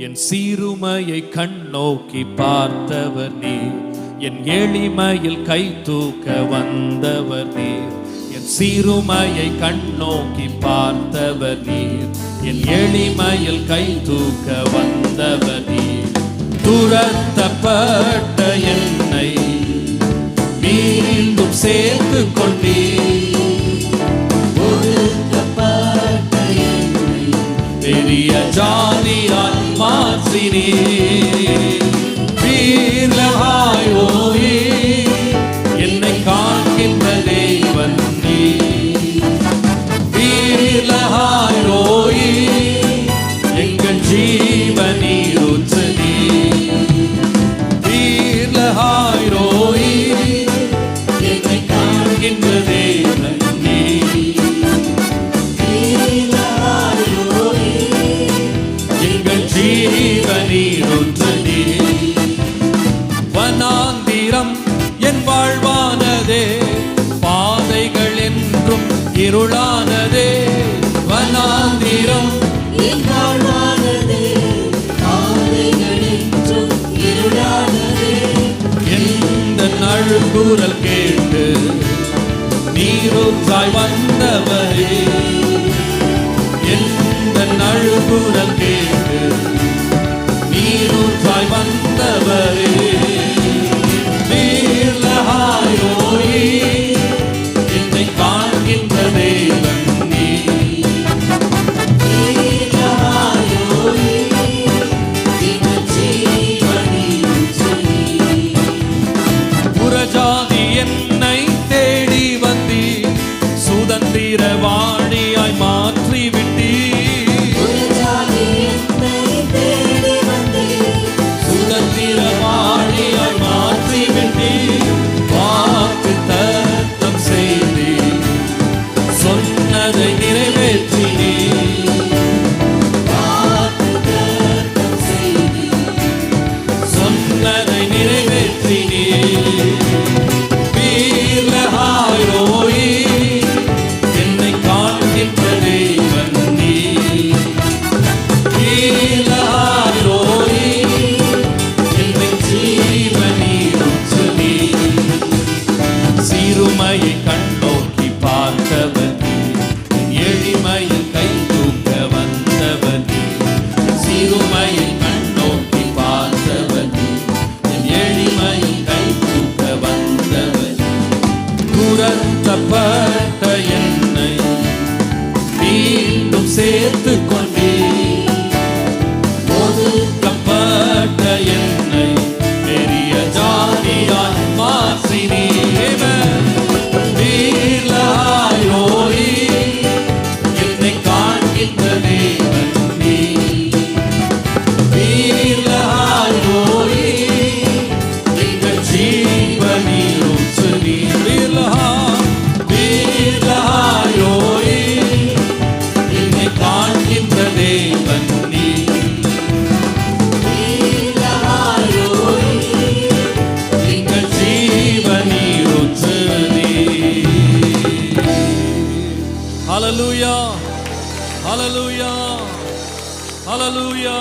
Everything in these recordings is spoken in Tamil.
என் சீருமையை கண்ணோக்கி பார்த்தவர் நீர், என் எளிமையில் கை தூக்க வந்தவர் நீர். என் சீருமையை கண்ணோக்கி பார்த்தவர் நீர், என் எளிமையில் கை தூக்க வந்தவர் நீர். துரத்தப்பட்ட என்னை மீண்டும் சேர்த்து கொண்டீர், ஒதுக்கப்பட்ட என்னை பெரிய ஜாதியால் மாற்றினீர். வீரமாய் ஓயே என்னை காண்கின்ற தேவன் நீர். வீரமாய் ஓயே எங்கள் ஜீவனீர் ஊற்று நீர். வீரமாய் ஓயே என்னை காண்கின்ற தேவன் நீர். வீரமாய் ஓயே எங்கள் ஜீவனீர் ஊற்று நீர். வனாந்திரம் என் வாழ்வானதே, பாதைகள் என்றும் இருளானதே. வனாந்திரம் என் வாழ்வானதே, பாதைகள் என்றும் இருளானதே. எந்த நழுகுரல் கேட்டு நீரூற்றாய் வந்தவரே, எந்த நழுகுரல் கேட்டு நீரூற்றாய் வந்தவரே. என்னை காண்கின்ற தேவன் நீர். புறஜாதி என்னை தேடி வந்தீர், சுதந்திர வாணியாய் மாற்றி விட்டீர். சுதந்திர வாணியாய் மாற்றி விட்டீர். வாக்கு தத்தம் செய்தீர், சொன்னதை நிறைவேற்றினீர். சொன்னதை நிறைவேற்றினீர். வீரமாய் ஓயே என்னை காண்கின்ற தேவன் நீர். வீரமாய் ஓயே என்னை ஜீவனீர் ஊற்று நீர். சீருமையை கண்ணோக்கி பார்த்தவர் நீர், என் எளிமையில் கை தூக்க வந்தவர் நீர். சீருமையை கண்ணோக்கி பார்த்தவர் நீர், என் எளிமையில் கை தூக்க வந்தவர் நீர். துரத்தப்பட்ட என்னை மீண்டும் சேர்த்து கொண்டீர், ஒதுக்கப்பட்ட என்னை பெரிய ஜாதியாய் மாற்றினீர். வீரமாய் ஓயே என்னை காண்கின்ற தேவன் நீர். வீரமாய் ஓயே எங்கள் ஜீவனீர் ஊற்று நீர். வீரமாய் ஓயே என்னை காண்கின்ற தேவன் நீர். எங்கள் ஜீவனீர் ஊற்று நீர். ஹல்லேலூயா, ஹல்லேலூயா, ஹல்லேலூயா.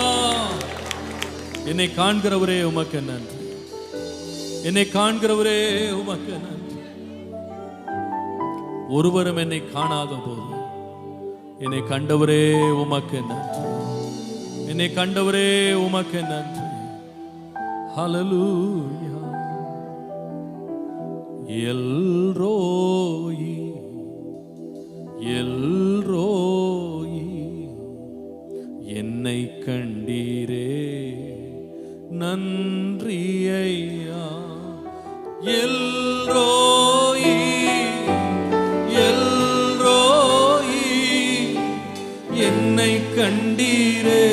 என்னை காண்கிறவரே உமக்கு நன்றி. என்னை காண்கிறவரே உமக்கு நன்றி. ஒருவரும் என்னை காணாத போது என்னை கண்டவரே உமக்கு நன்றி. என்னை கண்டவரே உமக்கு நன்றி. ஹல்லேலூயா. எல்ரோயி, எல்ரோயி என்னை கண்டீரே நன்றி ஐயா. எல்ரோயி, எல்ரோயி என்னை கண்டீரே.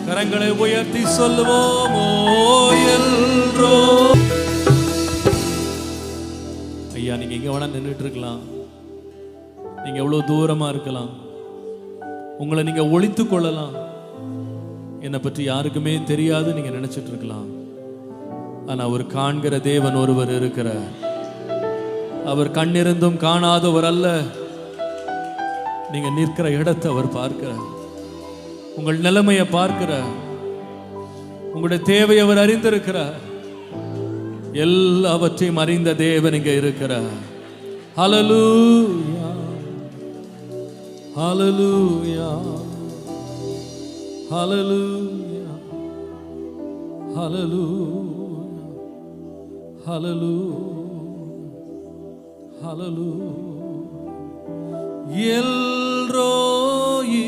கரங்களை உயர்த்தி சொல்லுவோம். ஓ எல்ரோ. ஐயா, நீங்க எங்க வேணா நின்றுட்டு இருக்கலாம், நீங்க எவ்வளவு தூரமா இருக்கலாம், உங்களை நீங்க ஒளித்துக் கொள்ளலாம், என்னை பற்றி யாருக்குமே தெரியாது நீங்க நினைச்சிட்டு இருக்கலாம். ஆனா அவர் காண்கிற தேவன் ஒருவர் இருக்கிறார். அவர் கண்ணிருந்தும் காணாதவர் அல்ல. நீங்க நிற்கிற இடத்தை அவர் பார்க்கிறார். உங்கள் நிலைமையை பார்க்கிறார். உங்களுடைய தேவை அவர் அறிந்திருக்கிறார். எல்லாவற்றையும் அறிந்த தேவன் இங்க இருக்கிறார். ஹல்லேலூயா, ஹல்லேலூயா, ஹல்லேலூயா, ஹல்லேலூயா, ஹல்லேலூயா, ஹல்லேலூயா. எல்ரோயி,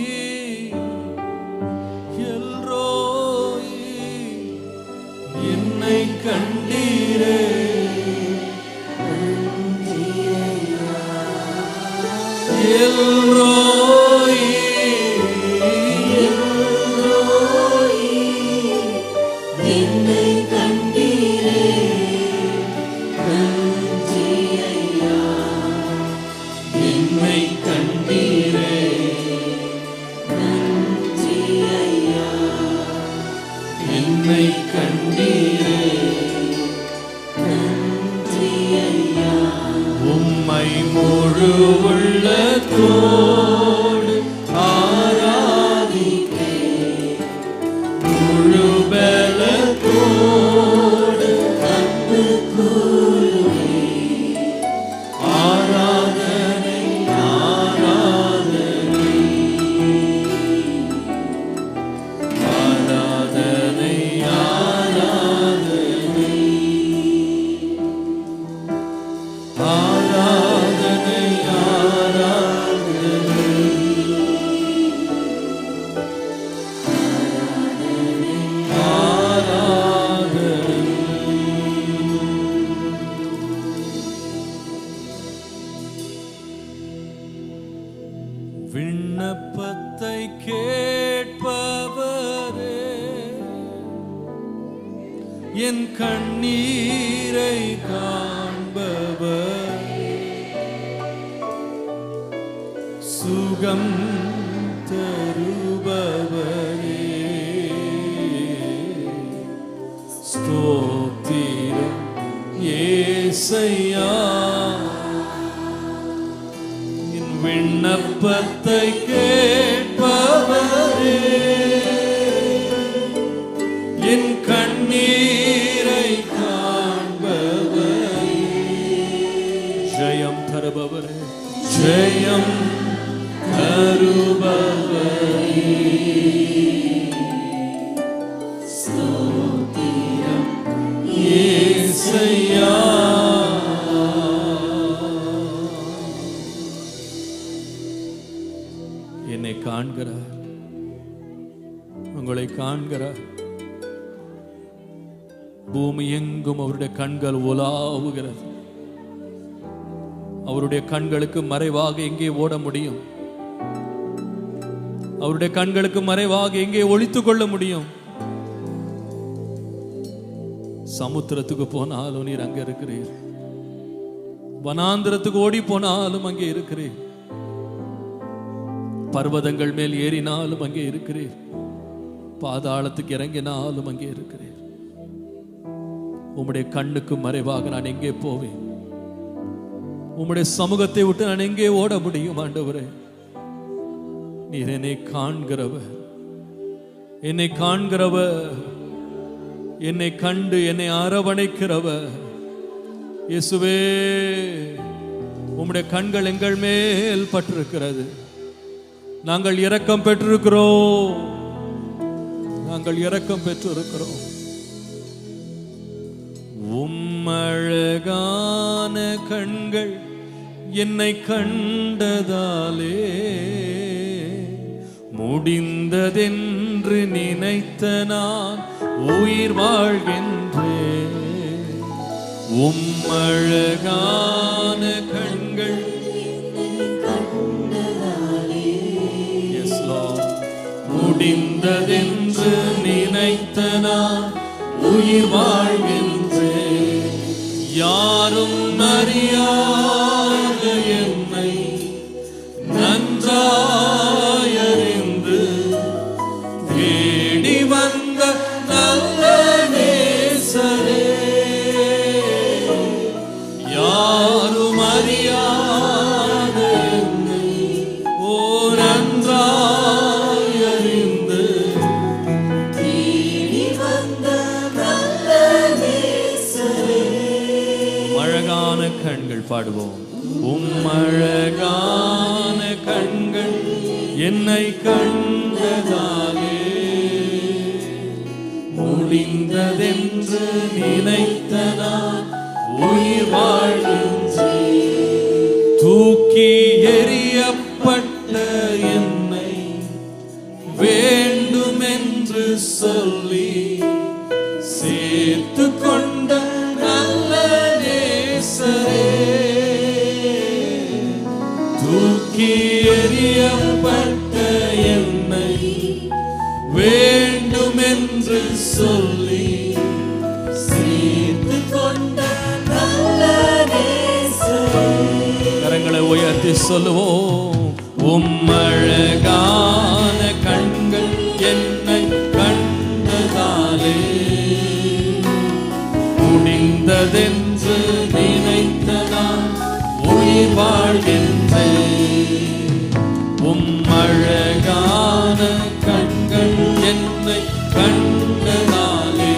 எல்ரோயி, என்னை கண்டீரே. எல்ரோயி, எல்ரோயி, என்னை கண்டீரே. நன்றி ஐயா, என்னை கண்டீரே. நன்றி ஐயா, என்னை கண்டீரே. நன்றி ஐயா. உம்மை முழு உள்ளத்தோடு ஆராதிப்பேன், முழு பலத்தோடு அன்பு கூறுவேன். ஆராதனை, ஆராதனை, ஆராதனை, ஆராதனை, ஆராதனை, விண்ணப்பத்தை கேட்பவரே, என் கண்ணீரை காண்பவர், சுகம் தருபவரே, ஸ்தோத்திரம் ஏசையா. என் விண்ணப்பத்தை கேட்பவரே, என் கண்ணீரை காண்பவரே, ஜெயம் தருபவரே, ஜெயம் தருபவரே, ஸ்தோத்திரம் ஏசையா. என்னை காண்கிறார், உங்களை காண்கிறார். பூமி எங்கும் அவருடைய கண்கள் உலாவுகிறது. அவருடைய கண்களுக்கு மறைவாக எங்கே ஓட முடியும்? அவருடைய கண்களுக்கு மறைவாக எங்கே ஒளித்துக் கொள்ள முடியும்? சமுத்திரத்துக்கு போனாலும் நீர் அங்கே இருக்கிறீர். வனாந்திரத்துக்கு ஓடி போனாலும் அங்கே இருக்கிறீர். பர்வதங்கள் மேல் ஏறினாலும் அங்கே இருக்கிறீர். பாதாளத்துக்கு இறங்கினாலும் அங்கே இருக்கிறீர். உம்முடைய கண்ணுக்கு மறைவாக நான் எங்கே போவேன்? உம்முடைய சமூகத்தை விட்டு நான் எங்கே ஓட முடியும்? ஆண்டவரே, நீர் என்னை காண்கிறவர், என்னை காண்கிறவர், என்னை கண்டு என்னை அரவணைக்கிறவர். இயேசுவே, உம்முடைய கண்கள் எங்கள் மேல் பட்டிருக்கிறது. நாங்கள் இரக்கம் பெற்றிருக்கிறோம், நாங்கள் இரக்கம் பெற்றிருக்கிறோம். உம்மழகான கண்கள் என்னை கண்டதாலே முடிந்ததென்று நினைத்த நான் உயிர் வாழ்கின்றேன். உம்மழகான கண்கள் முடிந்ததென்று நினைத்த நான் உயிர் வாழ்கின்றேன். யாரும் அறியாத என்னை நன்றாயறிந்து தேடி வந்த நல்ல நேசரே, யாரும் அறியாத என்னை ஓ நன்றாயறிந்து பாடுவோம். உம்மழகான கண்கள் என்னை கண்டதாலே முடிந்ததென்று நினைத்த நான் உயிர் வாழ்கின்றேன். தூக்கி எறியப்பட்ட என்னை வேண்டுமென்று சொல்லி சேர்த்து கொண்ட நல்ல நேசரே, தூக்கி எறியப்பட்ட என்னை வேண்டுமென்று சொல்லி சேர்த்து கொண்ட நல்ல நேசரே. கரங்களை உயர்த்தி சொல்லுவோம். உம்மழகான கண்கள் என்னை கண்டதாலே முடிந்ததென்று நினைத்த நான் உயிர் வாழ்கின்றேன். உம்மழகான கண்கள் என்னை கண்டதாலே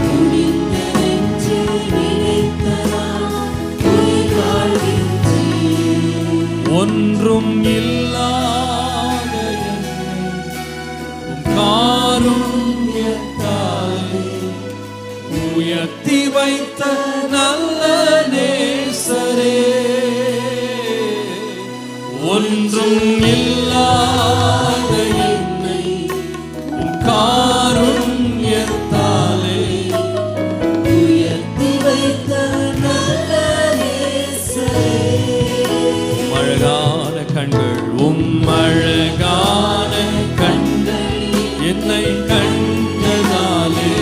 முடிந்ததென்று நினைத்த நான் உயிர் வாழ்கின்றேன். ஒன்றும் இல்லாத என்னை உம் காருண்யத்தாலே உயர்த்தி வைத்த நல்ல நேசரே, ஒன்றும் இல்லாத என்னை உம் காருண்யத்தாலே உயர்த்தி வைத்த நல்ல நேசரே. அழகான கண்கள், அழகான கண்கள் என்னை கண்டதாலே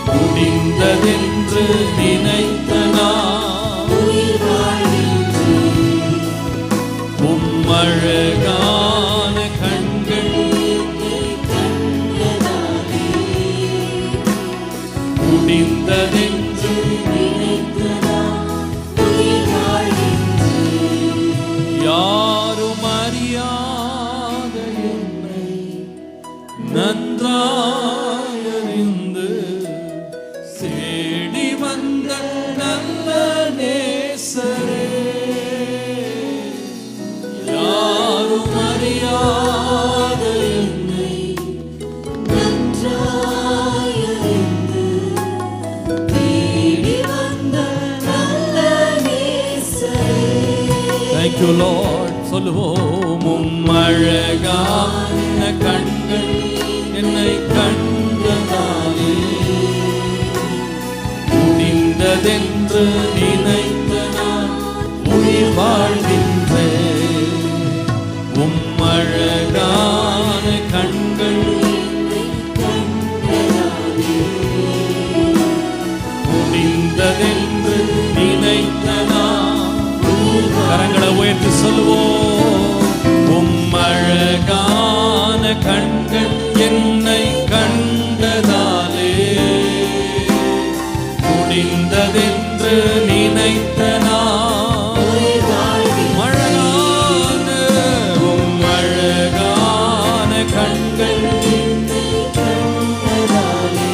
முடிந்ததென்று நினைத்த நான் உயிர் வாழ்கின்றேன். அழகான கண்கள் என்னை கண்டதாலே முடிந்ததென்று நினைத்த நான் உயிர் வாழ்கின்றேன். யாரும் அறியாத என்னை நன்றாய் அறிந்து தேடி வந்த நல்ல நேசரே, யாரும் அறியாத என்னை நன்றாய் அறிந்து தேடி வந்த நல்ல நேசரே. Thank you Lord. சொல்லுவோம். அழகான கண்கள் என்னை கண்டதாலே முடிந்ததென்று நினைத்த நான் உயிர் வாழ்கின்றேன். அழகான கண்கள் என்னை கண்டதாலே முடிந்ததென்று நினைத்த நான். கரங்களை உயர்த்தி சொல்லுவோம். அழகான கண்கள் என்னை கண்டதாலே முடிந்ததென்று நினைத்த நான் உயிர் வாழ்கின்றேன். அழகான கண்கள் என்னை கண்டதாலே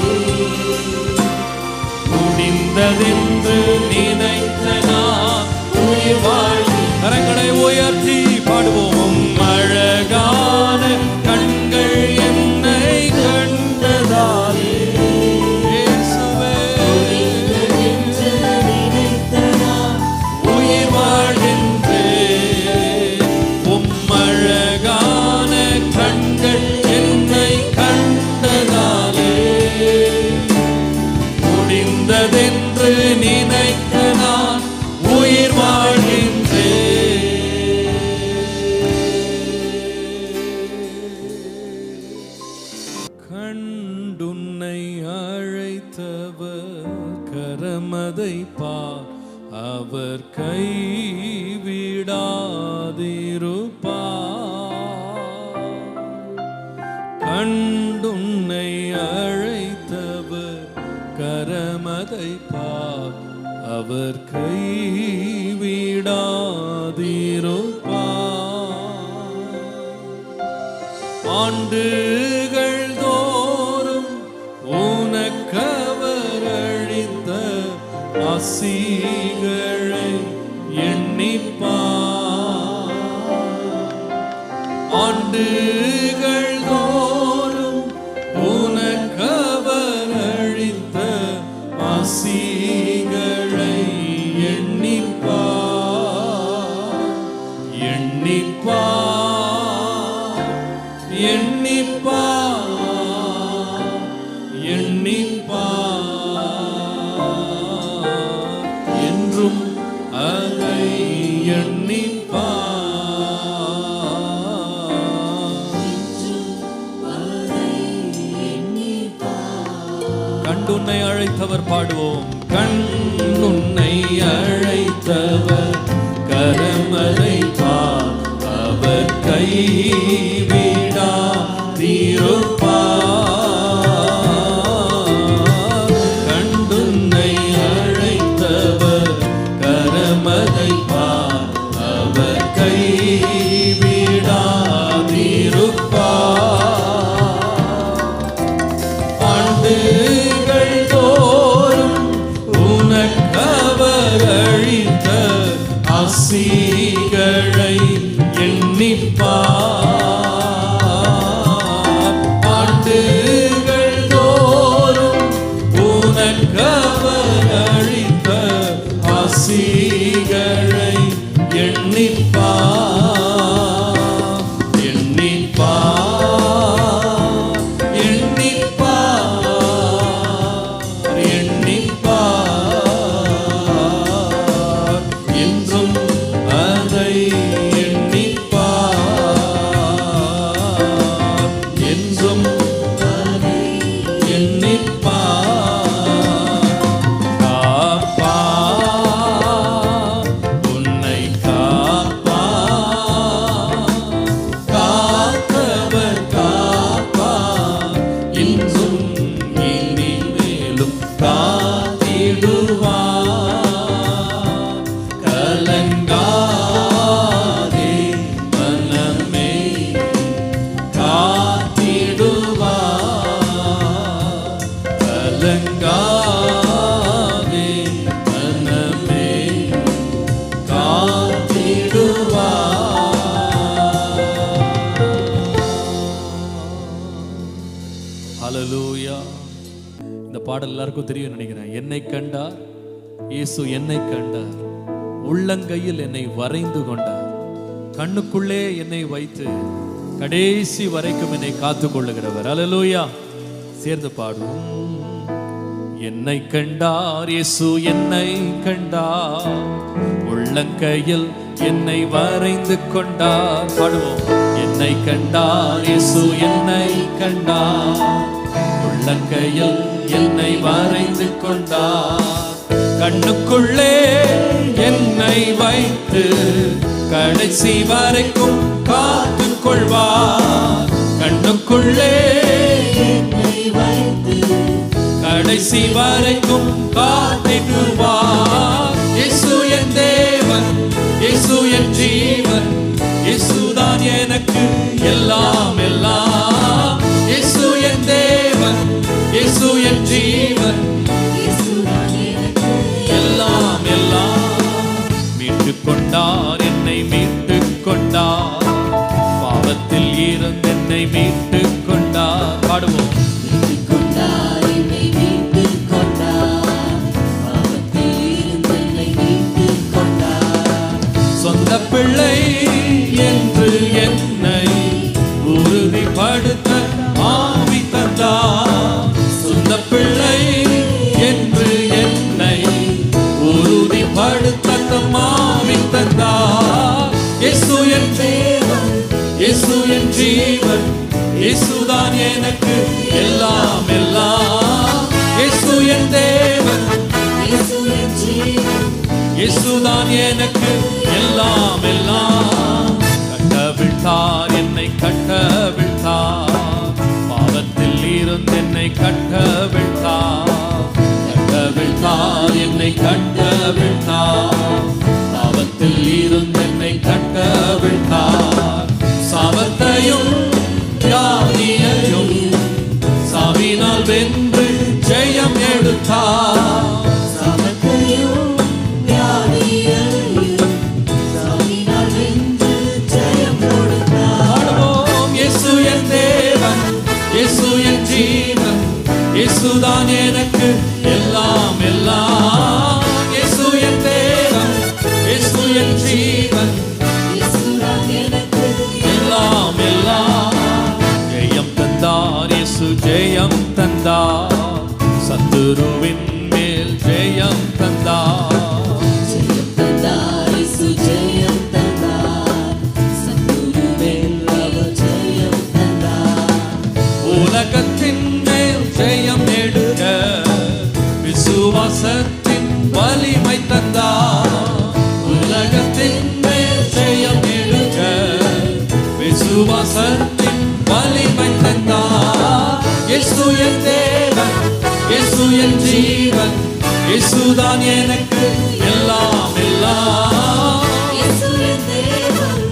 முடிந்ததென்று நினைத்த நான் உயிர் வாழ். கரங்களை உயர்த்தி பாடுவோம். அழகான கண்கள் என்னை கண்டதாலே இயேசுவே முடிந்ததென்று நினைத்த நான் உயிர் வாழ்கின்றேன். அழகான கண்கள் என்னை கண்டதாலே முடிந்ததென்று நினைத்த நான் உயிர் வாழ்கின்றேன். கண்டுன்னை அழைத்தவர் கரமதை பார், அவர் கைவிடாதிருப்பார். கண்டுன்னை அழைத்தவர் கரமதை பார், அவர் கைவிடாதிருப்பார். ஆண்டுகள் தோறும் உனக்கவர் அழித்த ஆசிகளை எண்ணிப்பார். ஆண்டுகள் தோறும் உனக்கவர் அளித்த ஆசிகளை எண்ணிப்பார். எண்ணிப்பார், எண்ணிப்பார், எண்ணிப்பார், என்றும் அதை எண்ணிப்பார். கண்டுன்னை அழைத்தவர் பாடுவோம். கண்டுன்னை அழைத்தவர் கரமதை பார், அவர் கைவிடா தீருப்பார். கண்டுன்னை அழைத்தவர் கரமதை பார், அவர் கைவிடா தீருப்பார். ஆண்டுகள் தோறும் உனக்கவர் அளித்த ஆசிகளை எண்ணிப்பார். ஆண்டுகள் தோறும் உனக்கவர் அளித்த ஆசிகளை எண்ணிப்பார். எண்ணிப்பார், எண்ணிப்பார், எண்ணிப்பார், என்றும் அதை எண்ணிப்பார். என்றும் அதை எண்ணிப்பார். காப்பார், உன்னை காப்பார். காத்தவர் காப்பார், இன்றும் இனிமேலும் காத்திடுவார். கலங்காதே மனமே, காத்திடுவார். கலங்காதே மனமே, காத்திடுவார். ஹல்லேலூயா. இந்த பாடல் எல்லாருக்கும் தெரியும் நினைக்கிறேன். என்னை கண்டார் இயேசு, என்னை கண்டார், உள்ளங்கையில் என்னை வரைந்து கொண்டார், கண்ணுக்குள்ளே என்னை வைத்து கடைசி வரைக்கும் என்னை காத்து கொள்ளுகிறவர். ஹல்லேலூயா. சேர்ந்து பாடுவோம். என்னை கண்டார் இயேசு, என்னை கண்டார், உள்ளங்கையில் என்னை வரைந்து கொண்டார். பாடுவோம். என்னை கண்டார் இயேசு, என்னை கண்டார், உள்ளங்கையில் என்னை வரைந்து கொண்டார், கண்ணுக்குள்ளே என்னை வைத்து கடைசி வரைக்கும் காத்து கொள்வார். கண்ணுக்குள்ளே என்னை வைத்து கடைசி வரைக்கும் காத்திடுவார். இயேசு என் தேவன், இயேசு என் ஜீவன், இயேசுதான் எனக்கு எல்லாம் எல்லாம். இயேசு என் தேவன், இயேசு என் ஜீவன், இயேசுதான் எனக்கு எல்லாம் எல்லாம். மீட்டுக் கொண்டார், என்னை மீட்டுக் கொண்டார், பாவத்தில் இருந்து என்னை மீட்டுக் கொண்டார். பாடுவோம். மீட்டுக் கொண்டார், என்னை மீட்டுக் கொண்டார், பாவத்தில் இருந்து என்னை மீட்டுக் கொண்டார். சொந்த பிள்ளை என்று என்னை உறுதிப்படுத்த ஆவி தந்தார். சொந்த பிள்ளை என்று என்னை உறுதிப்படுத்த ஆவி தந்தார். இயேசு என் தேவன், இயேசு என் ஜீவன், இயேசுதான் எனக்கு எல்லாம் எல்லாம். இயேசு என் தேவன், இயேசு என் ஜீவன், இயேசுதான் எனக்கு எல்லாம் எல்லாம். கட்டவிழ்த்தார், என்னை கட்டவிழ்த்தார், பாவத்தில் இருந்து என்னை கட்டவிழ்த்தார். கட்டவிழ்த்தார், என்னை கட்டவிழ்த்தார், பாவத்தில் இருந்து என்னை கட்டவிழ்த்தார். சாபத்தையும் வியாதியையும் சாவினால் வென்று ஜெயம் எடுத்தார். சாபத்தையும் எனக்கு எல்லாம் எல்லாம். இயேசு என் தேவன், இயேசு என் ஜீவன், இயேசுதான் எனக்கு எல்லாம் எல்லாம். ஜெயம் தந்தார் இயேசு, ஜெயம் தந்தார், சத்துருவின் மேல் ஜெயம் தந்தார். ஜெயம் தந்தார், இயேசு ஜெயம் தந்தார், சத்துருவின் மேல் ஜெயம் தந்தார். உலகத்தின் மேல் ஜெயம் எடுக்க விசுவாசத்தின் வலிமை தந்தார். உலகத்தின் மேல் ஜெயம் எடுக்க விசுவாசத்தின் வலிமை தந்தார். இயேசு என் தேவன், இயேசு என் ஜீவன், இயேசுதான் எனக்கு எல்லாம் எல்லாம். இயேசு என் தேவன்,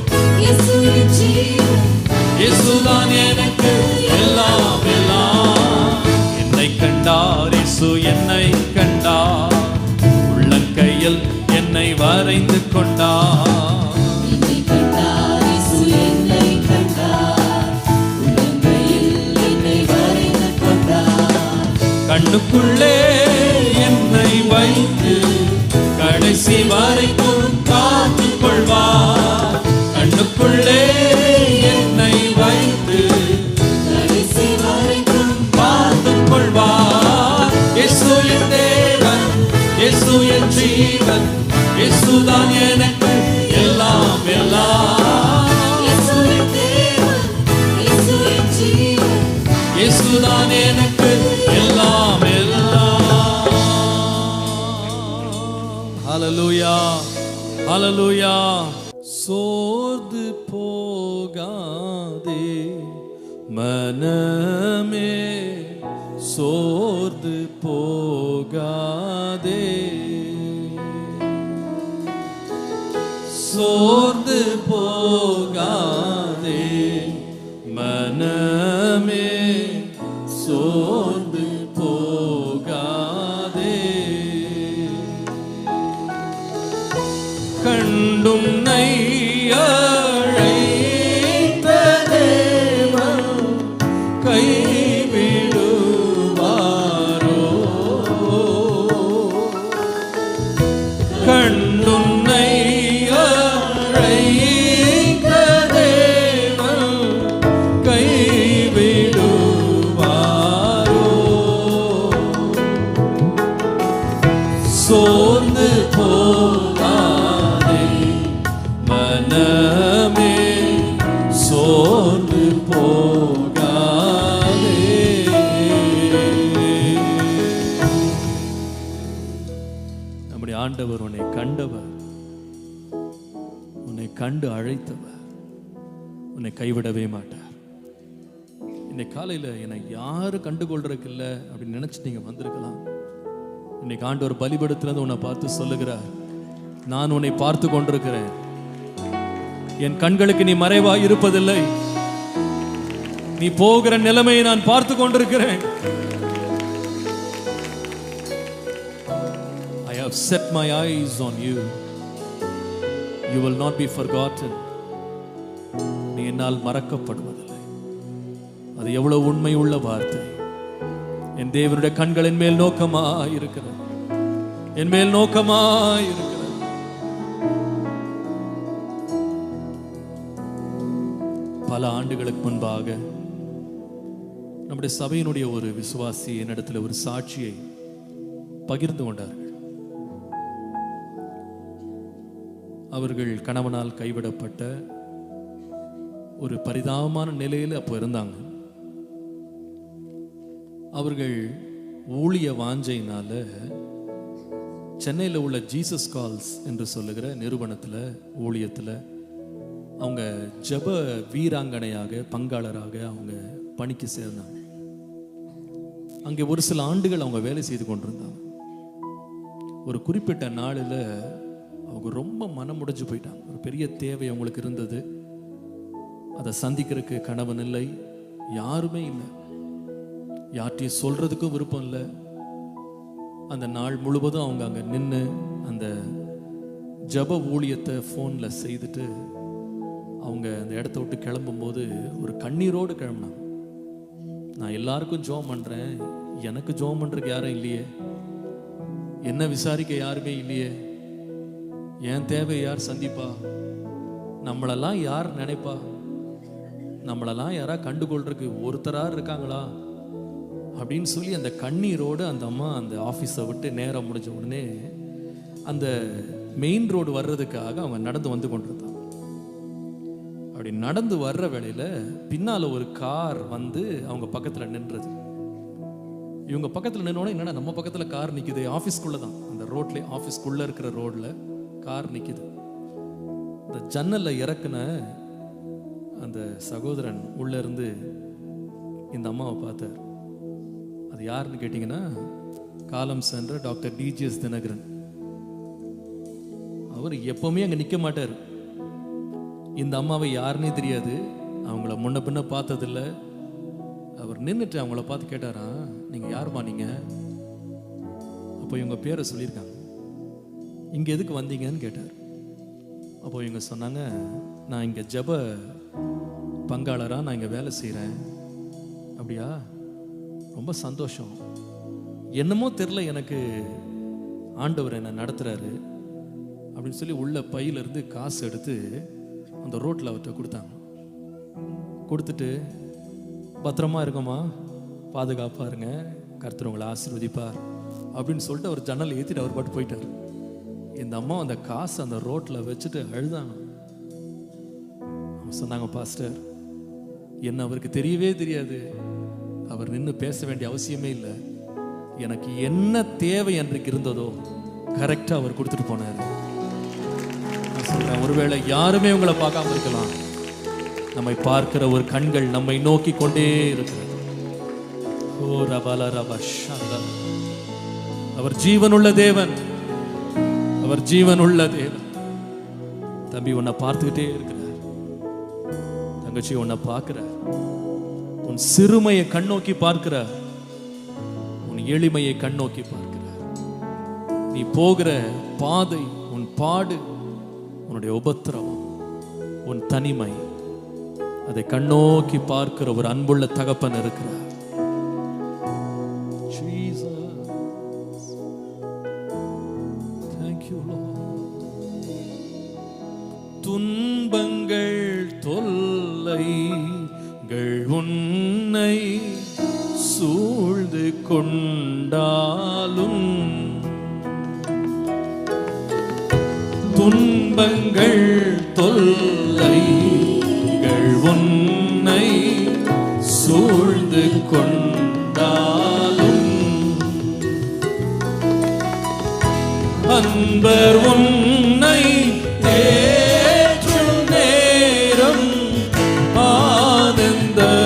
இயேசு என் ஜீவன், இயேசுதான் எனக்கு எல்லாம் எல்லாம். என்னை கண்டார் இயேசு, என்னை கண்டார், உள்ளங்கையில் என்னை வரைந்து கொண்டார். என்னை கண்டார், இயேசு என்னை கண்டார், உள்ளங்கையில் என்னை வரைந்து கொண்டார். கண்ணுக்குள்ளே என்னை வைத்து கடைசி வரைக்கும் காத்துக் கொள்வார். கண்ணுக்குள்ளே என்னை வைத்து கடைசி வரைக்கும் காத்துக் கொள்வார். இயேசு என் தேவன், இயேசு என் ஜீவன், இயேசுதான் எனக்கு எல்லாம் எல்லாம். இயேசு என் தேவன், இயேசு என் ஜீவன், இயேசுதான் எனக்கு எல்லாம் எல்லாம். ஹல்லேலூயா, ஹல்லேலூயா. சோர்ந்து போகாதே மனமே, சோர்ந்து போகாதே, சோர்ந்து போகாதே மனமே, சோர்ந்து போகாதே. கண்டும் அழைத்த தேவன் கைவிடுவாரோ? கண்டும் அழைத்த தேவன் கைவிடுவாரோ? சோர்ந்து போகாதே மனமே, சோர்ந்து போகாதே. நம்முடைய ஆண்டவர் உன்னை கண்டவர், உன்னை கண்டு அழைத்தவர், உன்னை கைவிடவே மாட்டார். இன்னைக்கு காலையில் என்னை யாரும் கண்டுகொள்றதுக்கு இல்லை அப்படின்னு நினைச்சு நீங்க வந்திருக்கலாம். இன்னைக்கு ஆண்டவர் பலிபீடத்திலிருந்து உன்னை பார்த்து சொல்லுகிறார், நான் உன்னை பார்த்து கொண்டிருக்கிறேன், என் கண்களுக்கு நீ மறைவாய் இருப்பதில்லை, நீ போகிற நிலைமையை நான் பார்த்து கொண்டிருக்கிறேன். I have set my eyes on you. You will not be forgotten. நீ என்னால் மறக்கப்படுவதில்லை. அது எவ்வளவு உண்மை உள்ள வார்த்தை. என் தேவனுடைய கண்கள் என் மேல் நோக்கமாய் இருக்கிறது, என் மேல் நோக்கமாய் இருக்கிறது. பல ஆண்டுகளுக்கு முன்பாக நம்முடைய சபையினுடைய ஒரு விசுவாசி என்னிடத்துல ஒரு சாட்சியை பகிர்ந்து கொண்டார்கள். அவர்கள் கணவனால் கைவிடப்பட்ட ஒரு பரிதாபமான நிலையில் அப்போ இருந்தாங்க. அவர்கள் ஊழிய வாஞ்சையினால சென்னையில் உள்ள ஜீசஸ் கால்ஸ் என்று சொல்லுகிற நிறுவனத்தில் ஊழியத்தில் அவங்க ஜெப வீராங்கனையாக பங்காளராக அவங்க பணிக்கு சேர்ந்தாங்க. அங்கே ஒரு சில ஆண்டுகள் அவங்க வேலை செய்து கொண்டிருந்தாங்க. ஒரு குறிப்பிட்ட நாளில் அவங்க ரொம்ப மனம் முடிஞ்சு போயிட்டாங்க. ஒரு பெரிய தேவை அவங்களுக்கு இருந்தது. அதை சந்திக்கிறதுக்கு கணவன் இல்லை, யாருமே இல்லை, யார்ட்டையும் சொல்றதுக்கும் விருப்பம் இல்லை. அந்த நாள் முழுவதும் அவங்க அங்கே நின்று அந்த ஜப ஊழியத்தை ஃபோனில் செய்துட்டு அவங்க அந்த இடத்த விட்டு கிளம்பும்போது ஒரு கண்ணீரோடு கிளம்புனாங்க. நான் எல்லாருக்கும் ஜெபம் பண்ணுறேன், எனக்கு ஜெபம் பண்றதுக்கு யாரும் இல்லையே, என்ன விசாரிக்க யாருமே இல்லையே, என் தேவை யார் சந்திப்பா, நம்மளெல்லாம் யார் நினைப்பா, நம்மளெல்லாம் யாரா கண்டுகொள்றதுக்கு ஒருத்தரா இருக்காங்களா அப்படின்னு சொல்லி அந்த கண்ணீரோடு அந்த அம்மா அந்த ஆஃபீஸை விட்டு நேரம் முடிஞ்ச உடனே அந்த மெயின் ரோடு வர்றதுக்காக அவங்க நடந்து வந்து கொண்டிருந்தாங்க. அப்படி நடந்து வர்ற வேளையில பின்னால ஒரு கார் வந்து அவங்க பக்கத்துல நின்றது. இவங்க பக்கத்துல நின்னோட என்னடா நம்ம பக்கத்துல கார் நிக்குது, ஆஃபீஸ்க்குள்ள தான், அந்த ரோட்ல ஆஃபீஸ்க்குள்ள இருக்கிற ரோட்ல கார் நிக்குது. இந்த ஜன்னல்ல இறக்குன அந்த சகோதரன் உள்ள இருந்து இந்த அம்மாவை பார்த்தார். அது யாருன்னு கேட்டீங்கன்னா காலம் சென்ற டாக்டர் டிஜிஎஸ் தினகரன். அவர் எப்பவுமே அங்க நிக்க மாட்டார். இந்த அம்மாவை யாருன்னே தெரியாது, அவங்கள முன்ன பின்ன பார்த்ததில்ல. அவர் நின்றுட்டு அவங்கள பார்த்து கேட்டாரா, நீங்க யாருமா நீங்க? அப்போ இவங்க பேரை சொல்லியிருக்காங்க. இங்க எதுக்கு வந்தீங்கன்னு கேட்டார். அப்போ இவங்க சொன்னாங்க, நான் இங்க ஜெப பங்காளரா நான் இங்க வேலை செய்கிறேன். அப்படியா, ரொம்ப சந்தோஷம். என்னமோ தெரில, எனக்கு ஆண்டவர் என்னை நடத்துறாரு அப்படின்னு சொல்லி உள்ள பையிலிருந்து காசு எடுத்து அந்த ரோட்டில் அவர்கிட்ட கொடுத்தாங்க. கொடுத்துட்டு பத்திரமா இருக்குமா, பாதுகாப்பாக இருங்க, கர்த்தர் உங்களை ஆசீர்வதிப்பார் அப்படின்னு சொல்லிட்டு அவர் ஜன்னல் ஏற்றிட்டு அவர் பாட்டு போயிட்டார். இந்த அம்மா அந்த காசு அந்த ரோட்டில் வச்சுட்டு அழுதாங்க. அவங்க சொன்னாங்க, பாஸ்டர் என்ன அவருக்கு தெரியவே தெரியாது, அவர் நின்று பேச வேண்டிய அவசியமே இல்லை, எனக்கு என்ன தேவை அன்றைக்கு இருந்ததோ கரெக்டாக அவர் கொடுத்துட்டு போனார். நான் சொல்றேன், ஒருவேளை யாருமே உங்களை பார்க்காம இருக்கலாம், நம்மை பார்க்கிற ஒரு கண்கள் நம்மை நோக்கி கொண்டே இருக்கிறது. ஓ ரபல ரப ஷந்த. அவர் ஜீவனுள்ள தேவன், அவர் ஜீவனுள்ள தேவன். தம்பி உன்னை பார்த்துக்கிட்டே இருக்கிறார், தங்கச்சி உன்னை பார்க்கிறார், உன் சிறுமையை கண்ணோக்கி பார்க்கிறார், உன் எளிமையை கண்ணோக்கி பார்க்கிறார். நீ போகிற பாதை, உன் பாடு, உன்னுடைய உபத்திரவம், உன் தனிமை, அதை கண்ணோக்கி பார்க்கிற ஒரு அன்புள்ள தகப்பன் இருக்கிறார். துன்பங்கள் தொல்லைகள் உன்னை சூழ்ந்து கொண்டாலும், துன்பங்கள் தொல்லைகள் உன்னை சூழ்ந்து கொண்டாலும், அன்பர் உன்னை தேற்றும் நேரம் ஆனந்தமல்லோ.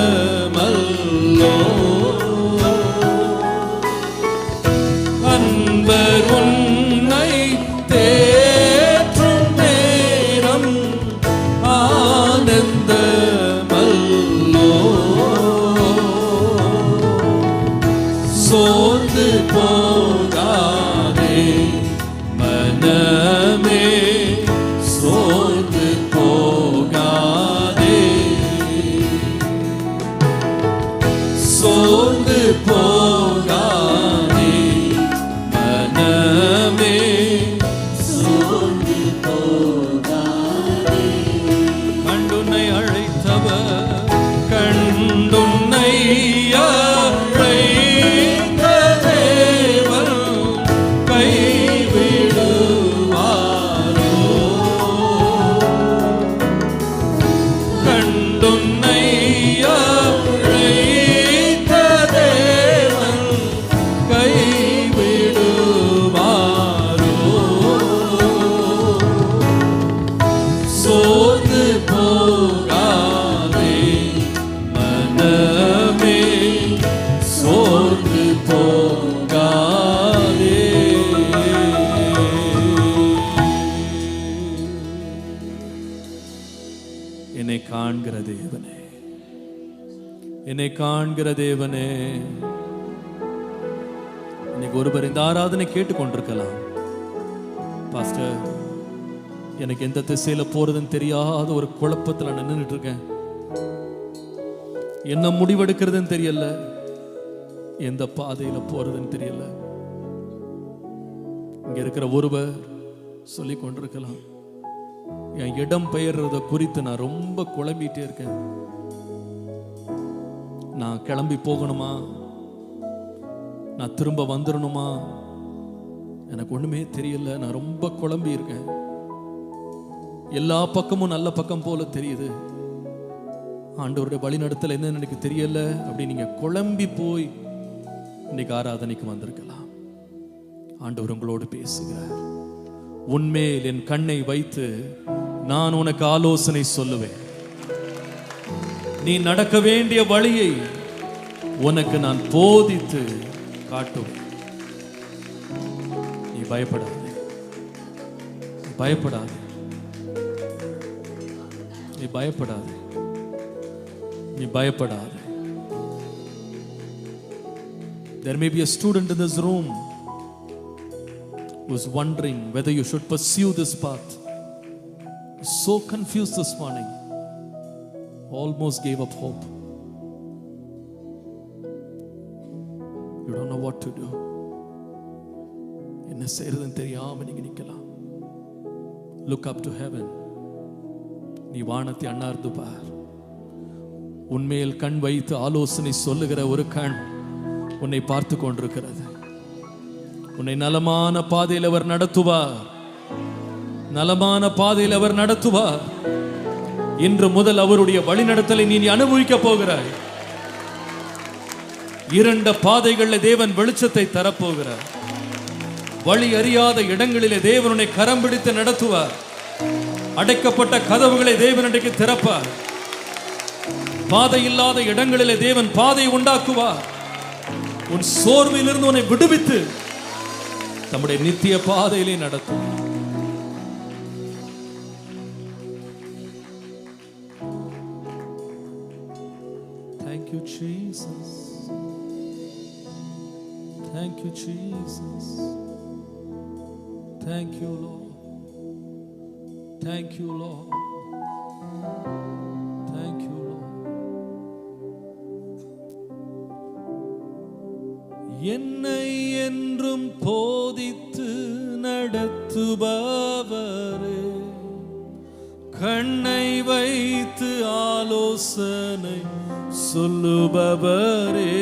அன்பர் உன்னை தேற்றும் நேரம் ஆனந்தமல்லோ. சோர்ந்து போகாதே மனமே, சோர்ந்து போகாதே, சோர்ந்து போகாதே மனமே, சோர்ந்து போகாதே. கண்டுன்னை அழைத்தவர், கண்டுன்னை அழைத்த தேவன் கைவிடுவாரோ. கண்டுன்னை அழைத்த தேவன் கைவிடுவாரோ. சோர்ந்து போகாதே மனமே, சோர்ந்து போகாதே. என்னை காண்கிற தேவனே, என்னை காண்கிற தேவனே. இன்னைக்கு ஒருவர் இந்த ஆராதனை கேட்டுக்கொண்டிருக்கலாம், பாஸ்டர் எனக்கு எந்த திசையில போறதுன்னு தெரியாத ஒரு குழப்பத்துல நான் நின்றுட்டு இருக்கேன், என்ன முடிவெடுக்கிறதுன்னு தெரியல, எந்த பாதையில போறதுன்னு தெரியல. இங்க இருக்கிற ஒருவர் சொல்லி கொண்டிருக்கலாம், என் இடம் பெயர்றத குறித்து நான் ரொம்ப குழம்பிட்டே இருக்கேன். நான் கிளம்பி போகணுமா, நான் திரும்ப வந்துடணுமா, எனக்கு ஒண்ணுமே தெரியல. நான் ரொம்ப குழம்பி இருக்கேன். எல்லா பக்கமும் நல்ல பக்கம் போல தெரியுது. ஆண்டவருடைய வழிநடத்தல் என்னன்னு எனக்கு தெரியல. அப்படி நீங்க குழம்பி போய் இன்னைக்கு ஆராதனைக்கு வந்திருக்கலாம். ஆண்டவர் உங்களோடு பேசுகிறார். உன்மேல் என் கண்ணை வைத்து நான் உனக்கு ஆலோசனை சொல்லுவேன். நீ நடக்க வேண்டிய வழியை உனக்கு நான் போதித்து காட்டுவேன். நீ பயப்படாதே, பயப்படாதே, நீ பயப்படாதே, நீ பயப்படாதே. There may be a student in this room who is wondering whether you should pursue this path. So confused this morning, almost gave up hope. You don't know what to do. என்ன செய்யறதுன்னு தெரியாம நீங்க நிக்கலாம். Look up to heaven. நீ வானத்தை அண்ணார்ந்து பார். உன்மேல் கண் வைத்து ஆலோசனை சொல்லுகிற ஒரு கண் உன்னை பார்த்து கொண்டிருக்கிறது. உன்னை நலமான பாதையில் அவர் நடத்துவார். நலமான பாதையில் அவர் நடத்துவார். இன்று முதல் அவருடைய வழிநடத்தலை நீ அனுபவிக்க போகிறாய். இரண்ட பாதைகளில் தேவன் வெளிச்சத்தை தரப்போகிறார். வழி அறியாத இடங்களிலே தேவன் உன்னை கரம் பிடித்து நடத்துவார். அடைக்கப்பட்ட கதவுகளை தேவன் இன்றைக்கு திறப்பார். பாதை இல்லாத இடங்களிலே தேவன் பாதை உண்டாக்குவார். உன் சோர்விலிருந்து உன்னை விடுவித்து தம்முடைய நித்திய பாதையிலே நடத்தும். Thank you, Jesus. Thank you, Jesus. Thank you, Lord. Thank you, Lord. Thank you, Lord. என்னை என்றும் போதித்து நடத்துபவரே, கண்ணை வைத்து ஆலோசனை சொல்லுபவரே,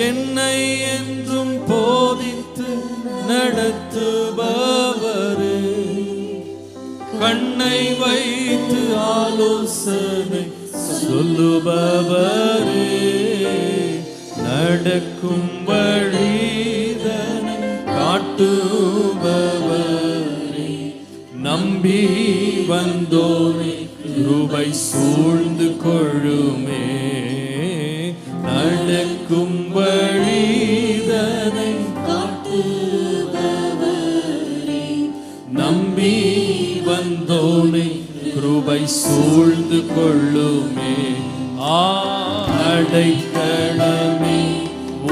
என்னை என்றும் போதித்து நடத்துபவரே, கண்ணை வைத்து ஆலோசனை சொல்லுபவரே, நடக்கும் வழிதனை காட்டுபவரே, நம்பி வந்தோரை கிருபை சூழ்ந்து கொள்ளுமே, நடக்கும் வழிதனை காட்டுபவரே, நம்பி வந்தோனை கிருபை சூழ்ந்து கொள்ளுமே. அடைக்கலமே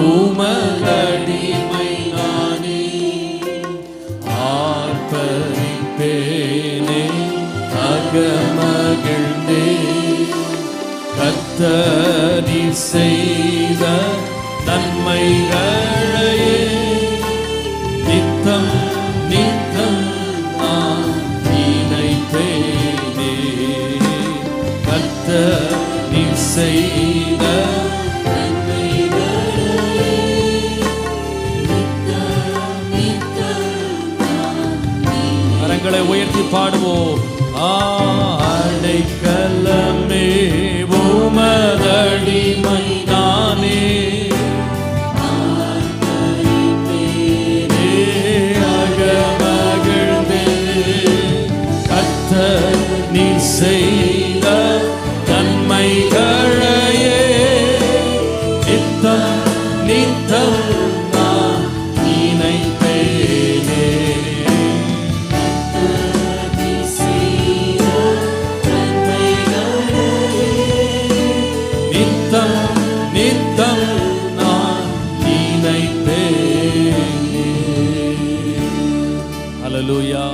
உமதடிமை நானே, ஆர்ப்பரிப்பேனே அகமகிழ்ந்தே, கர்த்தர் செய்த நன்மைகளையே நித்தம் நித்தம் நான் நினைப்பேனே, கர்த்தர் செய்த கரங்களை உயர்த்தி பாடுவோம். அடைக்கலமே உமதடிமை நானே, அகமகிழ்ந்தே, கர்த்தர் நீ செய்த நன்மைகளையே நித்தம் நித்தம் நான் நினைப்பேனே, நித்தம் நித்தம் நான் நினைப்பேனே. ஹல்லேலூயா.